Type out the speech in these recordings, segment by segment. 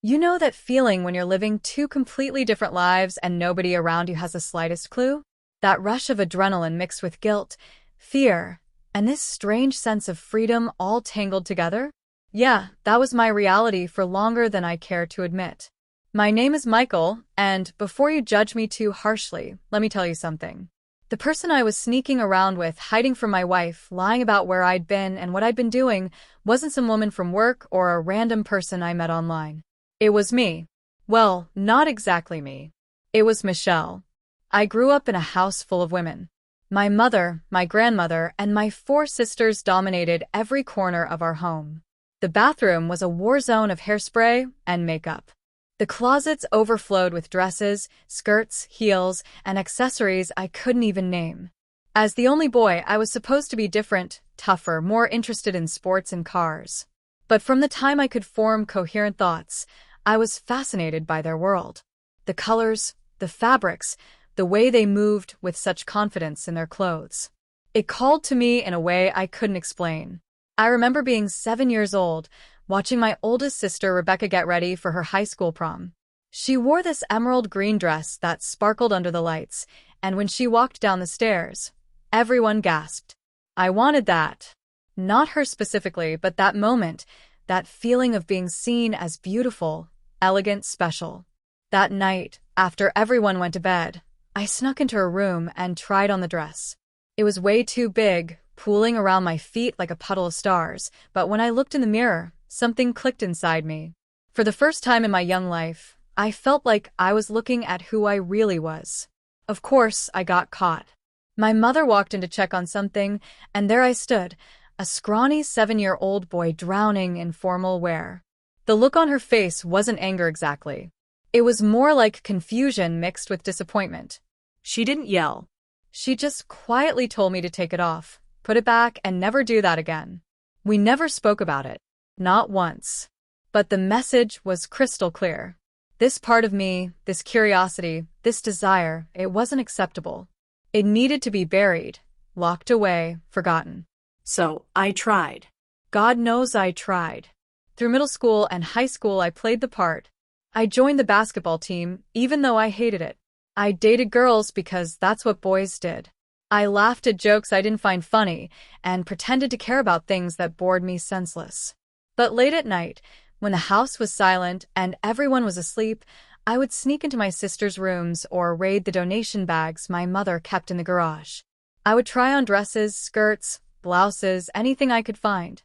You know that feeling when you're living two completely different lives and nobody around you has the slightest clue? That rush of adrenaline mixed with guilt, fear, and this strange sense of freedom all tangled together? Yeah, that was my reality for longer than I care to admit. My name is Michael, and before you judge me too harshly, let me tell you something. The person I was sneaking around with, hiding from my wife, lying about where I'd been and what I'd been doing, wasn't some woman from work or a random person I met online. It was me. Well, not exactly me. It was Michelle. I grew up in a house full of women. My mother, my grandmother, and my four sisters dominated every corner of our home. The bathroom was a war zone of hairspray and makeup. The closets overflowed with dresses, skirts, heels, and accessories I couldn't even name. As the only boy, I was supposed to be different, tougher, more interested in sports and cars. But from the time I could form coherent thoughts, I was fascinated by their world. The colors, the fabrics, the way they moved with such confidence in their clothes. It called to me in a way I couldn't explain. I remember being 7 years old, watching my oldest sister Rebecca get ready for her high school prom. She wore this emerald green dress that sparkled under the lights, and when she walked down the stairs, everyone gasped. I wanted that. Not her specifically, but that moment, that feeling of being seen as beautiful, elegant, special. That night, after everyone went to bed, I snuck into her room and tried on the dress. It was way too big, pooling around my feet like a puddle of stars, but when I looked in the mirror, something clicked inside me. For the first time in my young life, I felt like I was looking at who I really was. Of course, I got caught. My mother walked in to check on something, and there I stood, a scrawny 7-year-old boy drowning in formal wear. The look on her face wasn't anger exactly. It was more like confusion mixed with disappointment. She didn't yell. She just quietly told me to take it off, put it back, and never do that again. We never spoke about it. Not once. But the message was crystal clear. This part of me, this curiosity, this desire, it wasn't acceptable. It needed to be buried, locked away, forgotten. So I tried. God knows I tried. Through middle school and high school, I played the part. I joined the basketball team, even though I hated it. I dated girls because that's what boys did. I laughed at jokes I didn't find funny and pretended to care about things that bored me senseless. But late at night, when the house was silent and everyone was asleep, I would sneak into my sister's rooms or raid the donation bags my mother kept in the garage. I would try on dresses, skirts, blouses, anything I could find.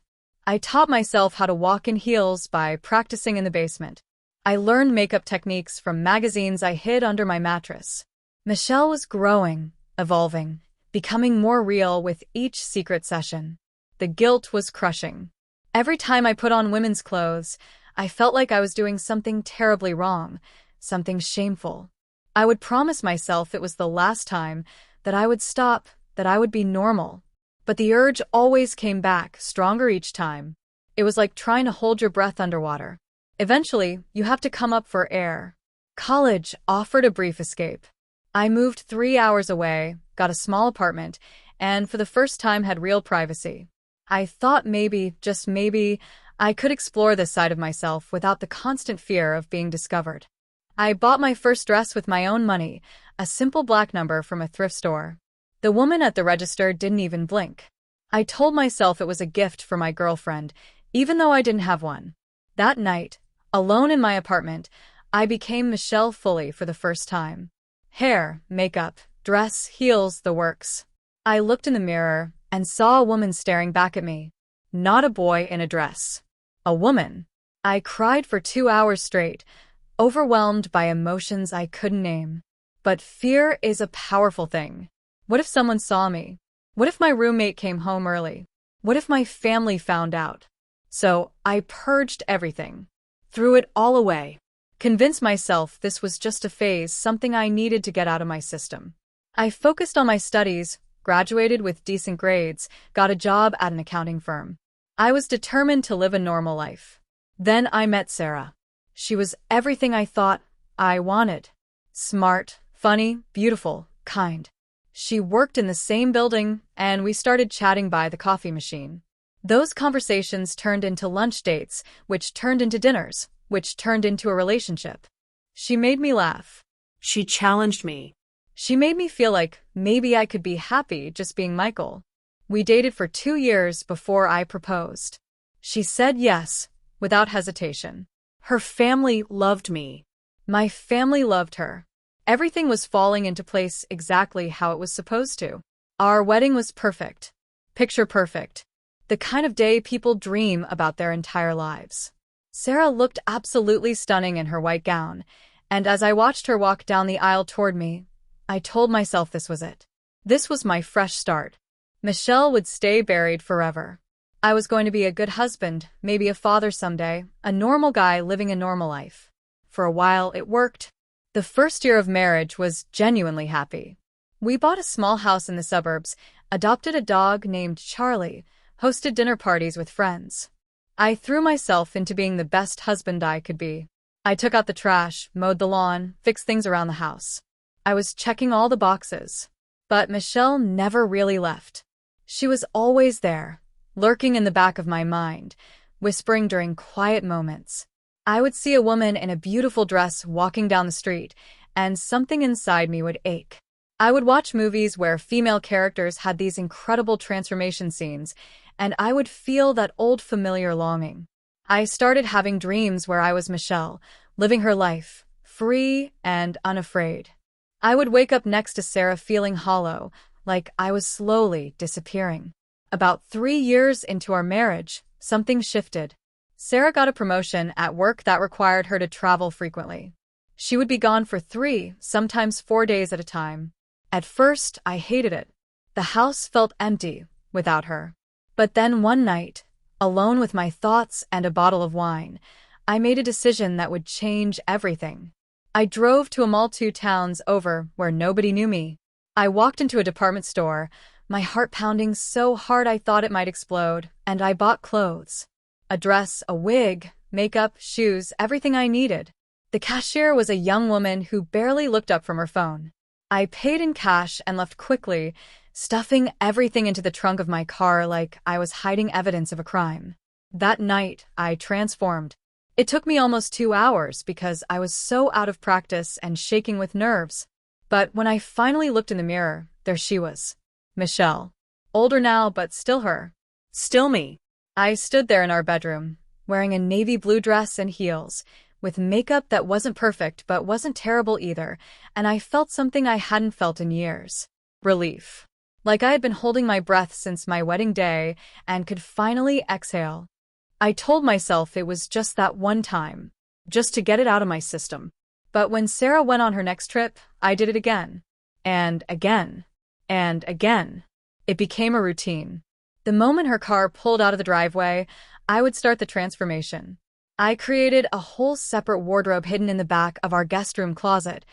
I taught myself how to walk in heels by practicing in the basement. I learned makeup techniques from magazines I hid under my mattress. Michelle was growing, evolving, becoming more real with each secret session. The guilt was crushing. Every time I put on women's clothes, I felt like I was doing something terribly wrong, something shameful. I would promise myself it was the last time, that I would stop, that I would be normal. But the urge always came back, stronger each time. It was like trying to hold your breath underwater. Eventually, you have to come up for air. College offered a brief escape. I moved 3 hours away, got a small apartment, and for the first time had real privacy. I thought maybe, just maybe, I could explore this side of myself without the constant fear of being discovered. I bought my first dress with my own money, a simple black number from a thrift store. The woman at the register didn't even blink. I told myself it was a gift for my girlfriend, even though I didn't have one. That night, alone in my apartment, I became Michelle fully for the first time. Hair, makeup, dress, heels, the works. I looked in the mirror and saw a woman staring back at me. Not a boy in a dress. A woman. I cried for 2 hours straight, overwhelmed by emotions I couldn't name. But fear is a powerful thing. What if someone saw me? What if my roommate came home early? What if my family found out? So I purged everything. Threw it all away. Convinced myself this was just a phase, something I needed to get out of my system. I focused on my studies, graduated with decent grades, got a job at an accounting firm. I was determined to live a normal life. Then I met Sarah. She was everything I thought I wanted. Smart, funny, beautiful, kind. She worked in the same building, and we started chatting by the coffee machine. Those conversations turned into lunch dates, which turned into dinners, which turned into a relationship. She made me laugh. She challenged me. She made me feel like maybe I could be happy just being Michael. We dated for 2 years before I proposed. She said yes, without hesitation. Her family loved me. My family loved her. Everything was falling into place exactly how it was supposed to. Our wedding was perfect. Picture perfect. The kind of day people dream about their entire lives. Sarah looked absolutely stunning in her white gown, and as I watched her walk down the aisle toward me, I told myself this was it. This was my fresh start. Michelle would stay buried forever. I was going to be a good husband, maybe a father someday, a normal guy living a normal life. For a while, it worked. The first year of marriage was genuinely happy. We bought a small house in the suburbs, adopted a dog named Charlie, hosted dinner parties with friends. I threw myself into being the best husband I could be. I took out the trash, mowed the lawn, fixed things around the house. I was checking all the boxes. But Michelle never really left. She was always there, lurking in the back of my mind, whispering during quiet moments. I would see a woman in a beautiful dress walking down the street, and something inside me would ache. I would watch movies where female characters had these incredible transformation scenes, and I would feel that old familiar longing. I started having dreams where I was Michelle, living her life, free and unafraid. I would wake up next to Sarah feeling hollow, like I was slowly disappearing. About 3 years into our marriage, something shifted. Sarah got a promotion at work that required her to travel frequently. She would be gone for 3, sometimes 4 days at a time. At first, I hated it. The house felt empty without her. But then one night, alone with my thoughts and a bottle of wine, I made a decision that would change everything. I drove to a mall 2 towns over where nobody knew me. I walked into a department store, my heart pounding so hard I thought it might explode, and I bought clothes. A dress, a wig, makeup, shoes, everything I needed. The cashier was a young woman who barely looked up from her phone. I paid in cash and left quickly, stuffing everything into the trunk of my car like I was hiding evidence of a crime. That night, I transformed. It took me almost 2 hours because I was so out of practice and shaking with nerves. But when I finally looked in the mirror, there she was. Michelle. Older now, but still her. Still me. I stood there in our bedroom, wearing a navy blue dress and heels, with makeup that wasn't perfect but wasn't terrible either, and I felt something I hadn't felt in years. Relief. Like I had been holding my breath since my wedding day and could finally exhale. I told myself it was just that one time, just to get it out of my system. But when Sarah went on her next trip, I did it again. And again. And again. It became a routine. The moment her car pulled out of the driveway, I would start the transformation. I created a whole separate wardrobe hidden in the back of our guest room closet,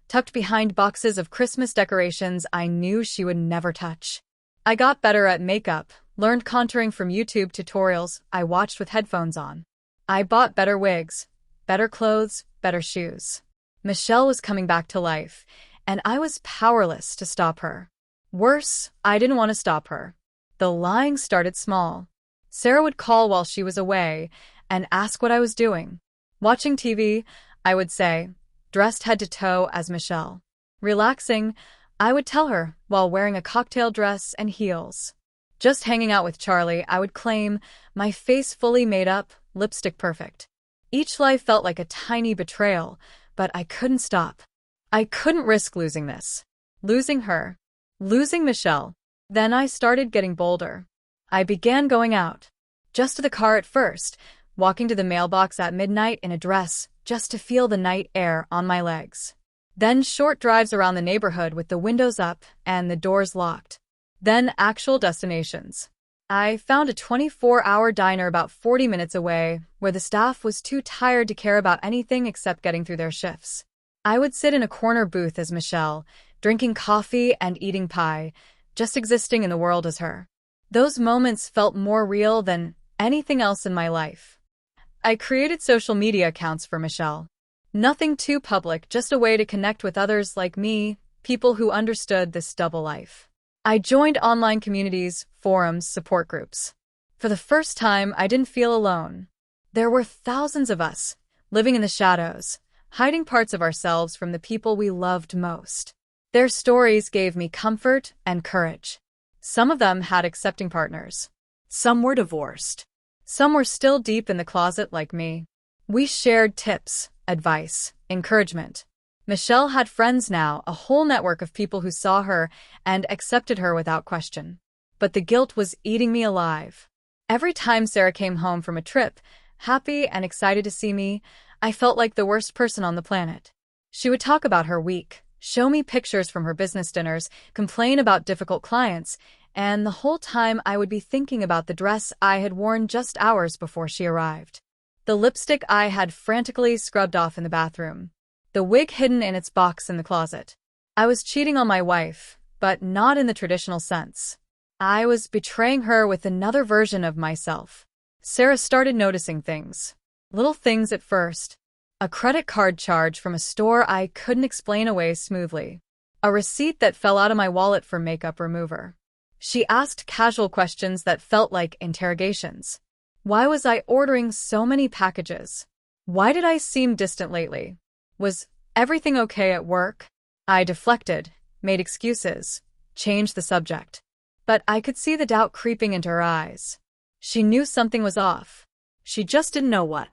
tucked behind boxes of Christmas decorations I knew she would never touch. I got better at makeup, learned contouring from YouTube tutorials I watched with headphones on. I bought better wigs, better clothes, better shoes. Michelle was coming back to life, and I was powerless to stop her. Worse, I didn't want to stop her. The lying started small. Sarah would call while she was away and ask what I was doing. Watching TV, I would say, dressed head to toe as Michelle. Relaxing, I would tell her, while wearing a cocktail dress and heels. Just hanging out with Charlie, I would claim, my face fully made up, lipstick perfect. Each lie felt like a tiny betrayal, but I couldn't stop. I couldn't risk losing this. Losing her. Losing Michelle. Then I started getting bolder. I began going out. Just to the car at first, walking to the mailbox at midnight in a dress, just to feel the night air on my legs. Then short drives around the neighborhood with the windows up and the doors locked. Then actual destinations. I found a 24-hour diner about 40 minutes away, where the staff was too tired to care about anything except getting through their shifts. I would sit in a corner booth as Michelle, drinking coffee and eating pie, just existing in the world as her. Those moments felt more real than anything else in my life. I created social media accounts for Michelle. Nothing too public, just a way to connect with others like me, people who understood this double life. I joined online communities, forums, support groups. For the first time, I didn't feel alone. There were thousands of us, living in the shadows, hiding parts of ourselves from the people we loved most. Their stories gave me comfort and courage. Some of them had accepting partners. Some were divorced. Some were still deep in the closet like me. We shared tips, advice, encouragement. Michelle had friends now, a whole network of people who saw her and accepted her without question. But the guilt was eating me alive. Every time Sarah came home from a trip, happy and excited to see me, I felt like the worst person on the planet. She would talk about her week, show me pictures from her business dinners, complain about difficult clients, and the whole time I would be thinking about the dress I had worn just hours before she arrived. The lipstick I had frantically scrubbed off in the bathroom. The wig hidden in its box in the closet. I was cheating on my wife, but not in the traditional sense. I was betraying her with another version of myself. Sarah started noticing things. Little things at first. A credit card charge from a store I couldn't explain away smoothly. A receipt that fell out of my wallet for makeup remover. She asked casual questions that felt like interrogations. Why was I ordering so many packages? Why did I seem distant lately? Was everything okay at work? I deflected, made excuses, changed the subject. But I could see the doubt creeping into her eyes. She knew something was off. She just didn't know what.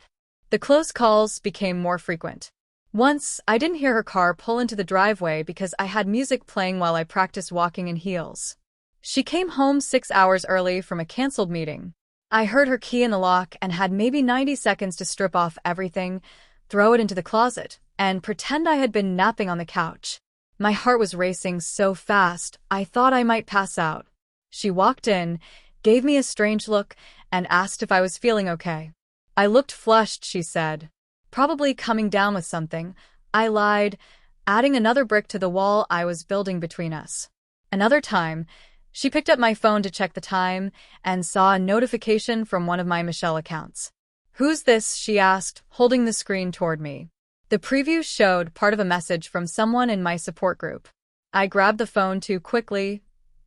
The close calls became more frequent. Once, I didn't hear her car pull into the driveway because I had music playing while I practiced walking in heels. She came home 6 hours early from a canceled meeting. I heard her key in the lock and had maybe 90 seconds to strip off everything, throw it into the closet, and pretend I had been napping on the couch. My heart was racing so fast, I thought I might pass out. She walked in, gave me a strange look, and asked if I was feeling okay. I looked flushed, she said. Probably coming down with something. I lied, adding another brick to the wall I was building between us. Another time, she picked up my phone to check the time and saw a notification from one of my Michelle accounts. "Who's this?" she asked, holding the screen toward me. The preview showed part of a message from someone in my support group. I grabbed the phone too quickly,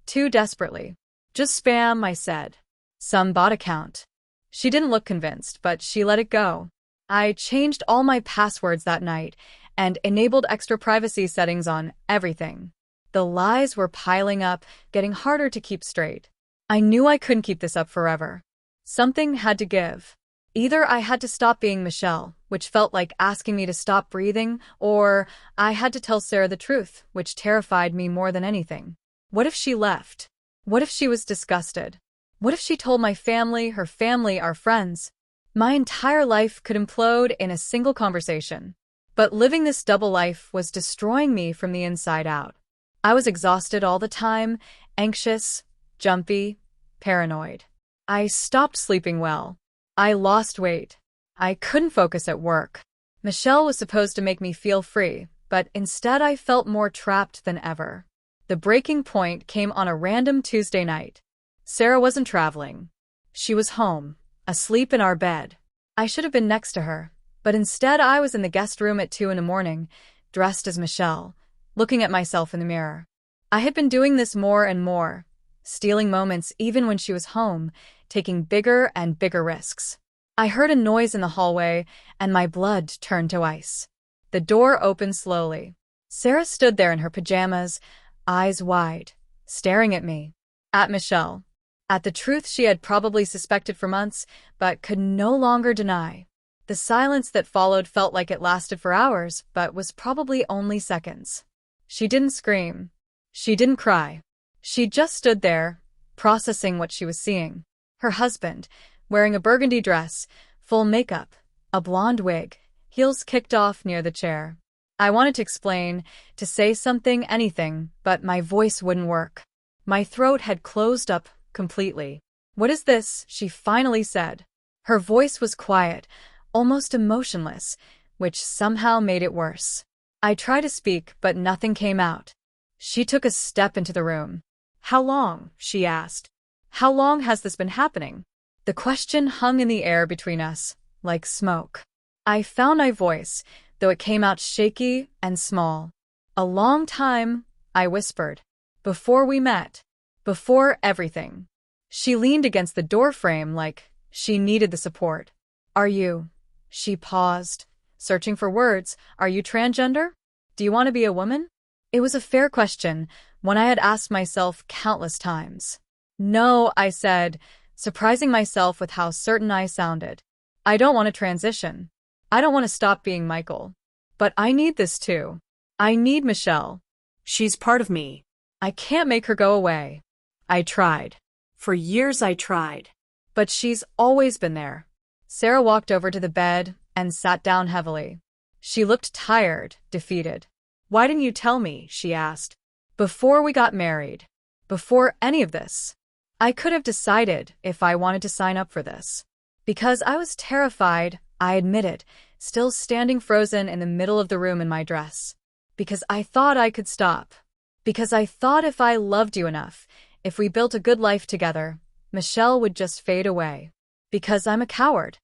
too desperately. "Just spam," I said. "Some bot account." She didn't look convinced, but she let it go. I changed all my passwords that night and enabled extra privacy settings on everything. The lies were piling up, getting harder to keep straight. I knew I couldn't keep this up forever. Something had to give. Either I had to stop being Michelle, which felt like asking me to stop breathing, or I had to tell Sarah the truth, which terrified me more than anything. What if she left? What if she was disgusted? What if she told my family, her family, our friends? My entire life could implode in a single conversation. But living this double life was destroying me from the inside out. I was exhausted all the time, anxious, jumpy, paranoid. I stopped sleeping well. I lost weight. I couldn't focus at work. Michelle was supposed to make me feel free, but instead I felt more trapped than ever. The breaking point came on a random Tuesday night. Sarah wasn't traveling. She was home, asleep in our bed. I should have been next to her, but instead I was in the guest room at 2 a.m, dressed as Michelle, looking at myself in the mirror. I had been doing this more and more, stealing moments even when she was home, taking bigger and bigger risks. I heard a noise in the hallway, and my blood turned to ice. The door opened slowly. Sarah stood there in her pajamas, eyes wide, staring at me, at Michelle, at the truth she had probably suspected for months, but could no longer deny. The silence that followed felt like it lasted for hours, but was probably only seconds. She didn't scream. She didn't cry. She just stood there, processing what she was seeing. Her husband, wearing a burgundy dress, full makeup, a blonde wig, heels kicked off near the chair. I wanted to explain, to say something, anything, but my voice wouldn't work. My throat had closed up completely. "What is this?" she finally said. Her voice was quiet, almost emotionless, which somehow made it worse. I tried to speak, but nothing came out. She took a step into the room. "How long?" she asked. "How long has this been happening?" The question hung in the air between us, like smoke. I found my voice, though it came out shaky and small. "A long time," I whispered. "Before we met. Before everything." She leaned against the doorframe like she needed the support. "Are you?" She paused, searching for words. Are you transgender? Do you want to be a woman? It was a fair question, one I had asked myself countless times. No, I said, surprising myself with how certain I sounded. I don't want to transition. I don't want to stop being Michael. But I need this too. I need Michelle. She's part of me. I can't make her go away. I tried. For years I tried. But she's always been there. Sarah walked over to the bed and sat down heavily. She looked tired, defeated. Why didn't you tell me? She asked. Before we got married. Before any of this. I could have decided if I wanted to sign up for this. Because I was terrified, I admitted, still standing frozen in the middle of the room in my dress. Because I thought I could stop. Because I thought if I loved you enough, if we built a good life together, Michelle would just fade away. Because I'm a coward.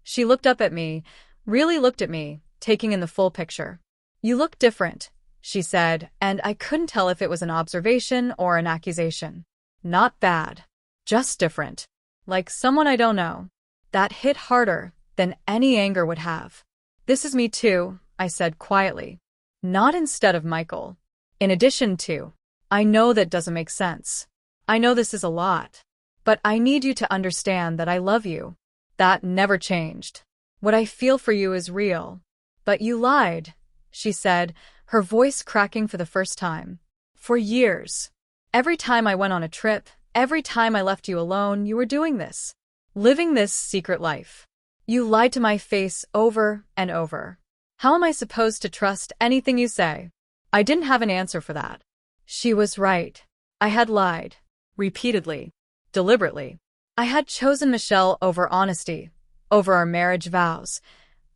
She looked up at me, really looked at me, taking in the full picture. You look different, she said, and I couldn't tell if it was an observation or an accusation. Not bad. Just different. Like someone I don't know. That hit harder than any anger would have. This is me too, I said quietly. Not instead of Michael. In addition to. I know that doesn't make sense. I know this is a lot. But I need you to understand that I love you. That never changed. What I feel for you is real. But you lied, she said, her voice cracking for the first time. For years. Every time I went on a trip, every time I left you alone, you were doing this. Living this secret life. You lied to my face over and over. How am I supposed to trust anything you say? I didn't have an answer for that. She was right. I had lied. Repeatedly. Deliberately. I had chosen Michelle over honesty, over our marriage vows,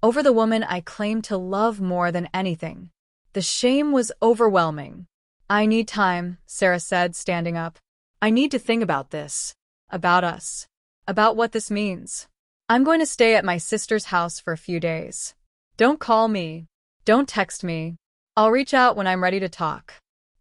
over the woman I claimed to love more than anything. The shame was overwhelming. I need time, Sarah said, standing up. I need to think about this. About us. About what this means. I'm going to stay at my sister's house for a few days. Don't call me. Don't text me. I'll reach out when I'm ready to talk.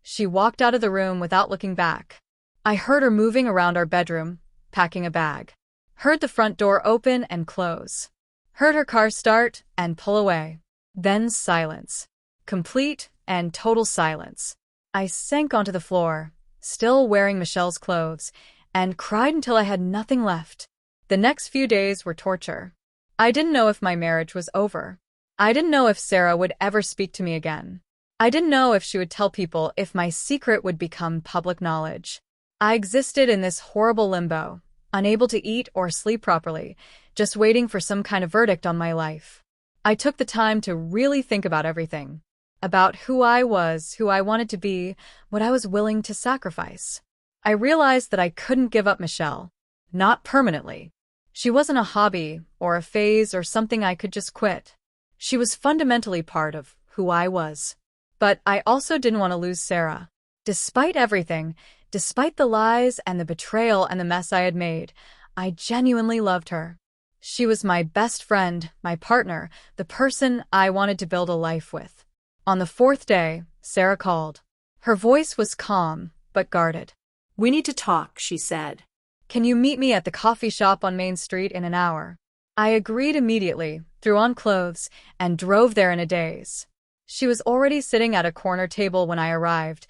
She walked out of the room without looking back. I heard her moving around our bedroom, packing a bag. Heard the front door open and close. Heard her car start and pull away. Then silence. Complete and total silence. I sank onto the floor, still wearing Michelle's clothes, and cried until I had nothing left. The next few days were torture. I didn't know if my marriage was over. I didn't know if Sarah would ever speak to me again. I didn't know if she would tell people, if my secret would become public knowledge. I existed in this horrible limbo, unable to eat or sleep properly, just waiting for some kind of verdict on my life. I took the time to really think about everything. About who I was, who I wanted to be, what I was willing to sacrifice. I realized that I couldn't give up Michelle. Not permanently. She wasn't a hobby or a phase or something I could just quit. She was fundamentally part of who I was. But I also didn't want to lose Sarah. Despite everything, despite the lies and the betrayal and the mess I had made, I genuinely loved her. She was my best friend, my partner, the person I wanted to build a life with. On the fourth day, Sarah called. Her voice was calm, but guarded. We need to talk, she said. Can you meet me at the coffee shop on Main Street in an hour? I agreed immediately, threw on clothes, and drove there in a daze. She was already sitting at a corner table when I arrived,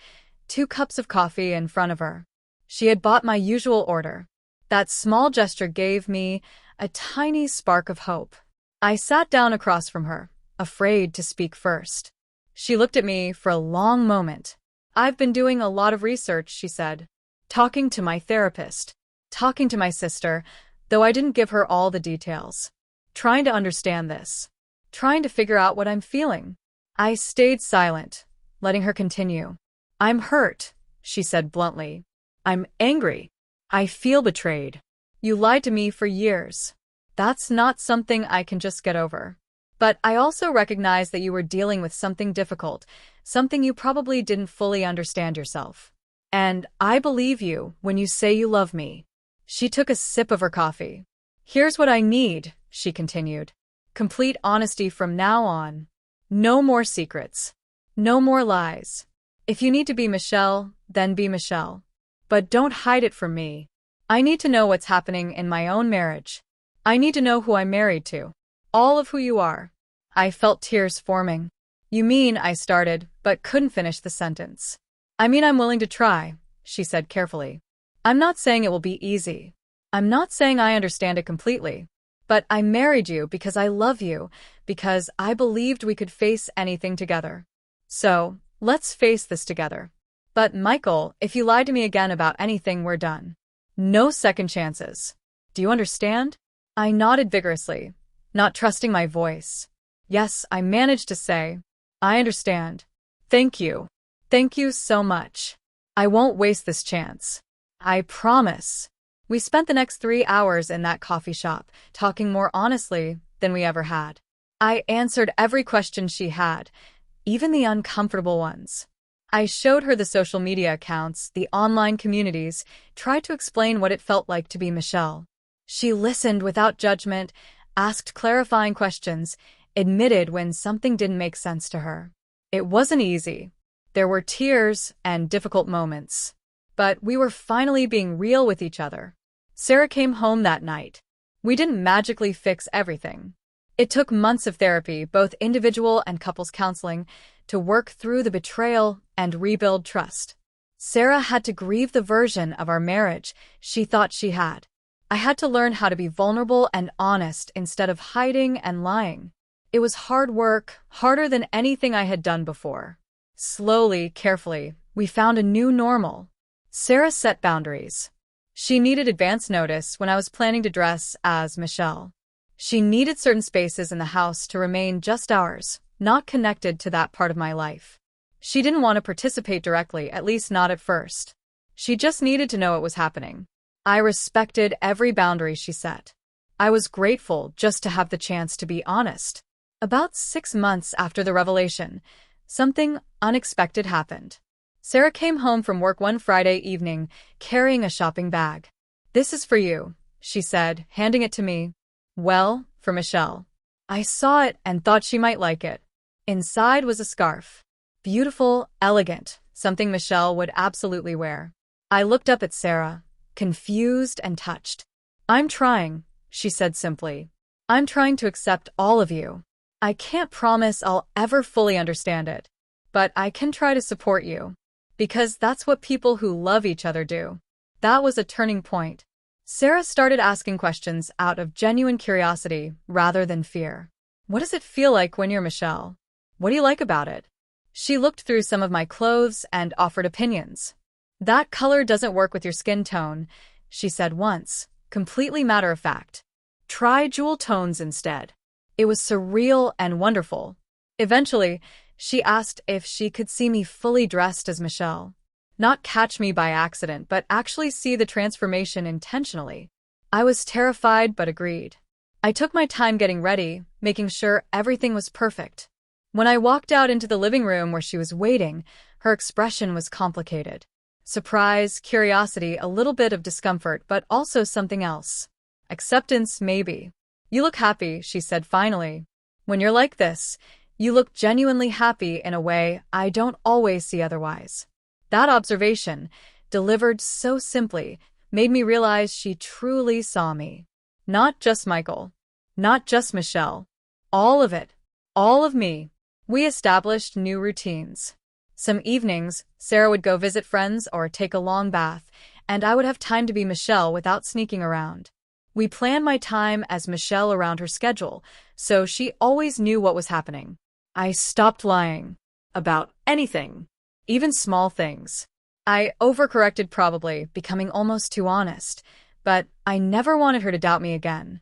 2 cups of coffee in front of her. She had bought my usual order. That small gesture gave me a tiny spark of hope. I sat down across from her, afraid to speak first. She looked at me for a long moment. I've been doing a lot of research, she said. Talking to my therapist. Talking to my sister, though I didn't give her all the details. Trying to understand this. Trying to figure out what I'm feeling. I stayed silent, letting her continue. I'm hurt, she said bluntly. I'm angry. I feel betrayed. You lied to me for years. That's not something I can just get over. But I also recognize that you were dealing with something difficult, something you probably didn't fully understand yourself. And I believe you when you say you love me. She took a sip of her coffee. Here's what I need, she continued. Complete honesty from now on. No more secrets. No more lies. If you need to be Michelle, then be Michelle. But don't hide it from me. I need to know what's happening in my own marriage. I need to know who I'm married to. All of who you are. I felt tears forming. You mean, I started, but couldn't finish the sentence. I mean, I'm willing to try, she said carefully. I'm not saying it will be easy. I'm not saying I understand it completely. But I married you because I love you, because I believed we could face anything together. So, let's face this together. But Michael, if you lie to me again about anything, we're done. No second chances. Do you understand? I nodded vigorously, not trusting my voice. Yes, I managed to say, I understand. Thank you. Thank you so much. I won't waste this chance. I promise. We spent the next 3 hours in that coffee shop, talking more honestly than we ever had. I answered every question she had, even the uncomfortable ones. I showed her the social media accounts, the online communities, tried to explain what it felt like to be Michelle. She listened without judgment, asked clarifying questions, admitted when something didn't make sense to her. It wasn't easy. There were tears and difficult moments. But we were finally being real with each other. Sarah came home that night. We didn't magically fix everything. It took months of therapy, both individual and couples counseling, to work through the betrayal and rebuild trust. Sarah had to grieve the version of our marriage she thought she had. I had to learn how to be vulnerable and honest instead of hiding and lying. It was hard work, harder than anything I had done before. Slowly, carefully, we found a new normal. Sarah set boundaries. She needed advance notice when I was planning to dress as Michelle. She needed certain spaces in the house to remain just ours, not connected to that part of my life. She didn't want to participate directly, at least not at first. She just needed to know it was happening. I respected every boundary she set. I was grateful just to have the chance to be honest. About 6 months after the revelation, something unexpected happened. Sarah came home from work one Friday evening, carrying a shopping bag. "This is for you," she said, handing it to me. "Well, for Michelle." I saw it and thought she might like it. Inside was a scarf. Beautiful, elegant, something Michelle would absolutely wear. I looked up at Sarah, confused and touched. "I'm trying," she said simply. "I'm trying to accept all of you. I can't promise I'll ever fully understand it, but I can try to support you. Because that's what people who love each other do." That was a turning point. Sarah started asking questions out of genuine curiosity rather than fear. "What does it feel like when you're Michelle? What do you like about it?" She looked through some of my clothes and offered opinions. "That color doesn't work with your skin tone," she said once, completely matter of fact. "Try jewel tones instead." It was surreal and wonderful. Eventually, she asked if she could see me fully dressed as Michelle. Not catch me by accident, but actually see the transformation intentionally. I was terrified but agreed. I took my time getting ready, making sure everything was perfect. When I walked out into the living room where she was waiting, her expression was complicated. Surprise, curiosity, a little bit of discomfort, but also something else. Acceptance, maybe. "You look happy," she said finally. "When you're like this, you look genuinely happy in a way I don't always see otherwise." That observation, delivered so simply, made me realize she truly saw me. Not just Michael. Not just Michelle. All of it. All of me. We established new routines. Some evenings, Sarah would go visit friends or take a long bath, and I would have time to be Michelle without sneaking around. We planned my time as Michelle around her schedule, so she always knew what was happening. I stopped lying. About anything. Even small things. I overcorrected probably, becoming almost too honest, but I never wanted her to doubt me again.